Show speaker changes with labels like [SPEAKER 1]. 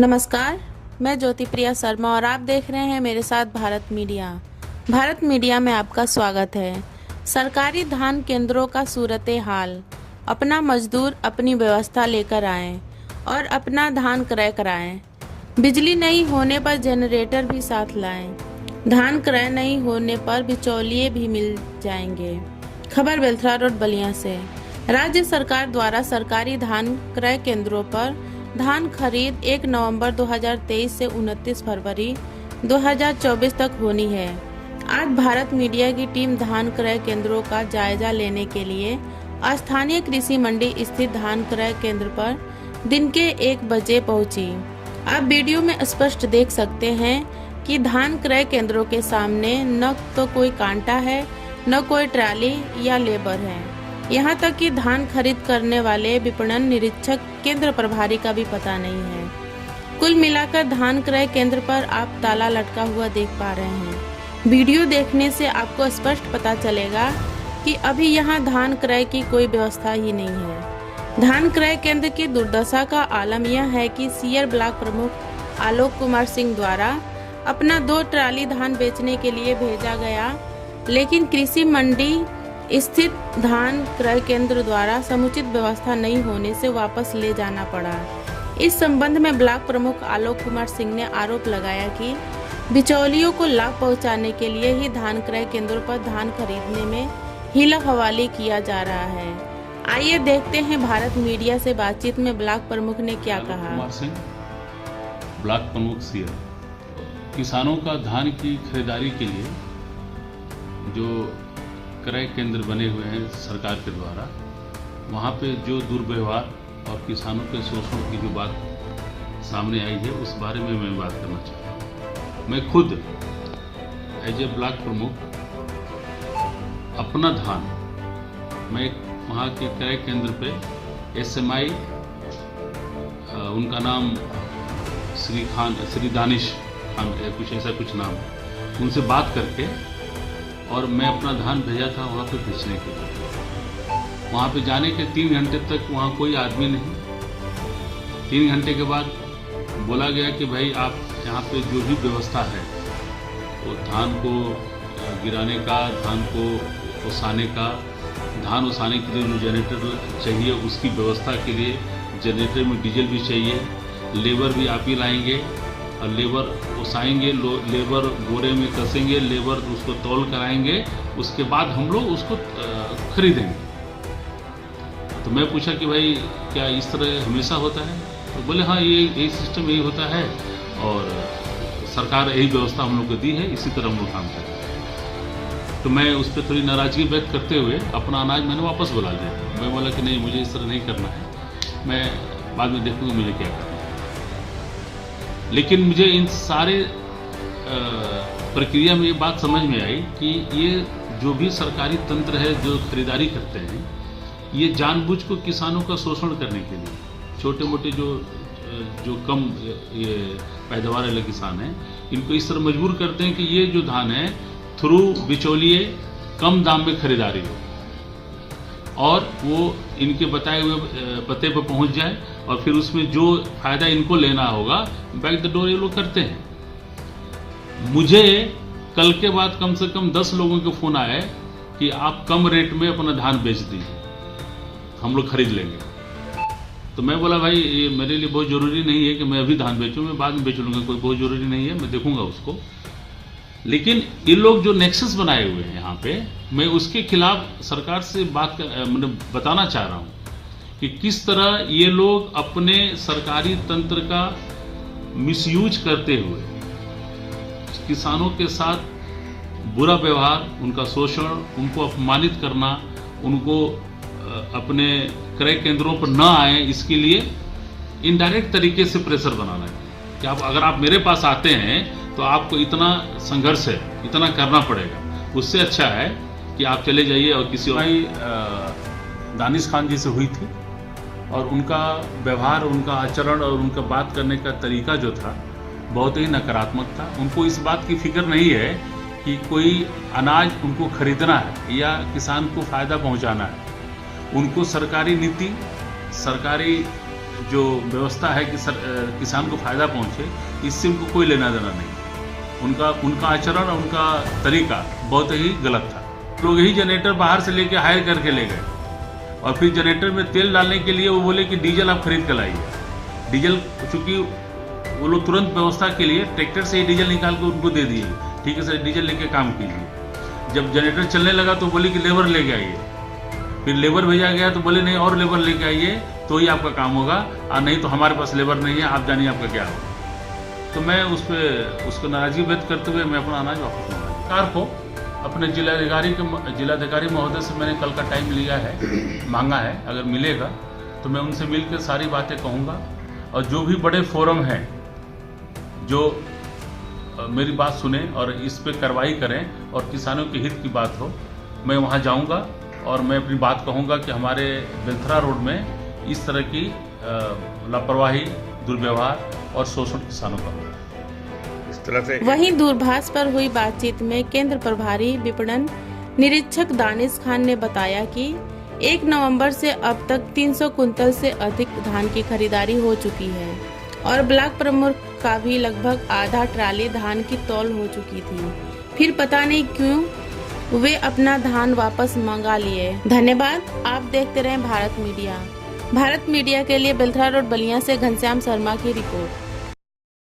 [SPEAKER 1] नमस्कार, मैं ज्योति प्रिया शर्मा और आप देख रहे हैं मेरे साथ भारत मीडिया। भारत मीडिया में आपका स्वागत है। सरकारी धान केंद्रों का सूरत हाल। अपना मजदूर अपनी व्यवस्था लेकर आएं और अपना धान क्रय कराएं। बिजली नहीं होने पर जनरेटर भी साथ लाएं। धान क्रय नहीं होने पर बिचौलिए भी मिल जाएंगे। खबर बेलथरा रोड बलिया से। राज्य सरकार द्वारा सरकारी धान क्रय केंद्रों पर धान खरीद 1 नवंबर 2023 से 29 फरवरी 2024 तक होनी है। आज भारत मीडिया की टीम धान क्रय केंद्रों का जायजा लेने के लिए स्थानीय कृषि मंडी स्थित धान क्रय केंद्र पर दिन के 1 बजे पहुंची। आप वीडियो में स्पष्ट देख सकते हैं कि धान क्रय केंद्रों के सामने न तो कोई कांटा है, न कोई ट्राली या लेबर है। यहाँ तक कि धान खरीद करने वाले विपणन निरीक्षक केंद्र प्रभारी का भी पता नहीं है। कुल मिलाकर धान क्रय केंद्र पर आप ताला लटका हुआ देख पा रहे हैं। वीडियो देखने से आपको स्पष्ट पता चलेगा कि अभी यहाँ धान क्रय की कोई व्यवस्था ही नहीं है। धान क्रय केंद्र की दुर्दशा का आलम यह है कि सीयर ब्लॉक प्रमुख आलोक कुमार सिंह द्वारा अपना 2 ट्राली धान बेचने के लिए भेजा गया, लेकिन कृषि मंडी स्थित धान क्रय केंद्र द्वारा समुचित व्यवस्था नहीं होने से वापस ले जाना पड़ा। इस संबंध में ब्लॉक प्रमुख आलोक कुमार सिंह ने आरोप लगाया कि बिचौलियों को लाभ पहुंचाने के लिए ही धान क्रय केंद्रों पर धान खरीदने में हीला हवाली किया जा रहा है। आइए देखते हैं भारत मीडिया से बातचीत में ब्लॉक प्रमुख ने क्या कहा।
[SPEAKER 2] कुमार सिंह, ब्लॉक प्रमुख सीयर। किसानों का धान की खरीदारी के लिए जो क्रय केंद्र बने हुए हैं सरकार के द्वारा, वहाँ पे जो दुर्व्यवहार और किसानों के शोषण की जो बात सामने आई है उस बारे में मैं बात करना चाहता हूँ। मैं खुद एज ए ब्लॉक प्रमुख अपना धान मैं वहाँ के क्रय केंद्र पे SMI, उनका नाम श्री दानिश खान, कुछ ऐसा कुछ नाम, उनसे बात करके और मैं अपना धान भेजा था वहाँ पे बेचने के लिए। वहाँ पे जाने के 3 घंटे तक वहाँ कोई आदमी नहीं। 3 घंटे के बाद बोला गया कि भाई आप यहाँ पे जो भी व्यवस्था है वो धान को गिराने का, धान को ओसाने का, धान ओसाने के लिए जो जनरेटर चाहिए उसकी व्यवस्था के लिए जनरेटर में डीजल भी चाहिए, लेबर भी आप ही लाएंगे और लेबर ओसाएंगे, लेबर बोरे में कसेंगे, लेबर उसको तौल कराएंगे, उसके बाद हम लोग उसको खरीदेंगे। तो मैं पूछा कि भाई क्या इस तरह हमेशा होता है? तो बोले हाँ, ये सिस्टम यही होता है और सरकार यही व्यवस्था हम लोग को दी है, इसी तरह हम लोग काम करते हैं। तो मैं उस पर थोड़ी नाराजगी व्यक्त करते हुए अपना अनाज मैंने वापस बुला लिया। मैं बोला कि नहीं, मुझे इस तरह नहीं करना है, मैं बाद में देखूँगा मुझे क्या करना है। लेकिन मुझे इन सारे प्रक्रिया में ये बात समझ में आई कि ये जो भी सरकारी तंत्र है जो खरीदारी करते हैं, ये जानबूझ को किसानों का शोषण करने के लिए, छोटे मोटे जो कम ये पैदावार वाले किसान हैं, इनको इस तरह मजबूर करते हैं कि ये जो धान है थ्रू बिचौलिए कम दाम में खरीदारी हो और वो इनके बताए हुए पते पर पहुंच जाए और फिर उसमें जो फायदा इनको लेना होगा बैक द डोर ये लोग करते हैं। मुझे कल के बाद कम से कम 10 लोगों के फोन आए कि आप कम रेट में अपना धान बेच दीजिए, हम लोग खरीद लेंगे। तो मैं बोला भाई ये मेरे लिए बहुत ज़रूरी नहीं है कि मैं अभी धान बेचूं, मैं बाद में बेच लूँगा, कोई बहुत ज़रूरी नहीं है, मैं देखूंगा उसको। लेकिन ये लोग जो नेक्सस बनाए हुए हैं यहाँ पे, मैं उसके खिलाफ सरकार से मतलब बताना चाह रहा हूँ कि किस तरह ये लोग अपने सरकारी तंत्र का मिसयूज करते हुए किसानों के साथ बुरा व्यवहार, उनका शोषण, उनको अपमानित करना, उनको अपने क्रय केंद्रों पर न आए इसके लिए इनडायरेक्ट तरीके से प्रेशर बनाना है कि अगर आप मेरे पास आते हैं तो आपको इतना संघर्ष है, इतना करना पड़ेगा। उससे अच्छा है कि आप चले जाइए और किसी और दानिश खान जी से हुई थी और उनका व्यवहार, उनका आचरण और उनका बात करने का तरीका जो था बहुत ही नकारात्मक था। उनको इस बात की फिक्र नहीं है कि कोई अनाज उनको खरीदना है या किसान को फायदा पहुंचाना है। उनको सरकारी नीति, सरकारी जो व्यवस्था है कि किसान को फ़ायदा पहुंचे, इससे उनको कोई लेना देना नहीं। उनका आचरण और उनका तरीका बहुत ही गलत था। लोग यही जनरेटर बाहर से लेके हायर करके ले गए और फिर जनरेटर में तेल डालने के लिए वो बोले कि डीजल आप खरीद कर लाइए। डीजल चूँकि वो लोग तुरंत व्यवस्था के लिए ट्रैक्टर से ही डीजल निकाल के उनको दे दिए, ठीक है सर डीजल लेके काम कीजिए। जब जनरेटर चलने लगा तो बोले कि लेबर लेके आइए, फिर लेबर भेजा गया तो बोले नहीं और लेबर लेके आइए तो ही आपका काम होगा, और नहीं तो हमारे पास लेबर नहीं है, आप जानिए आपका क्या होगा। तो मैं उसको नाराजगी व्यक्त करते हुए मैं अपना अनाज वापस मंगा सरकार को। अपने जिलाधिकारी महोदय से मैंने कल का टाइम लिया है, मांगा है, अगर मिलेगा तो मैं उनसे मिलकर सारी बातें कहूँगा। और जो भी बड़े फोरम हैं जो मेरी बात सुने और इस पे कार्रवाई करें और किसानों के हित की बात हो, मैं वहाँ जाऊँगा और मैं अपनी बात कहूँगा कि हमारे बेलथरा रोड में इस तरह की लापरवाही, दुर्व्यवहार और शोषण किसानों का हो रहा है।
[SPEAKER 3] इस तरह से
[SPEAKER 1] वहीं दूरभाष पर हुई बातचीत में केंद्र प्रभारी विपणन निरीक्षक दानिश खान ने बताया कि 1 नवंबर से अब तक 300 कुंतल से अधिक धान की खरीदारी हो चुकी है और ब्लॉक प्रमुख का भी लगभग आधा ट्राली धान की तौल हो चुकी थी। फिर पता नहीं क्यों वे अपना धान वापस मंगा लिए। धन्यवाद। आप देखते रहें भारत मीडिया। भारत मीडिया के लिए बेलथरा रोड बलिया से घनश्याम शर्मा की रिपोर्ट।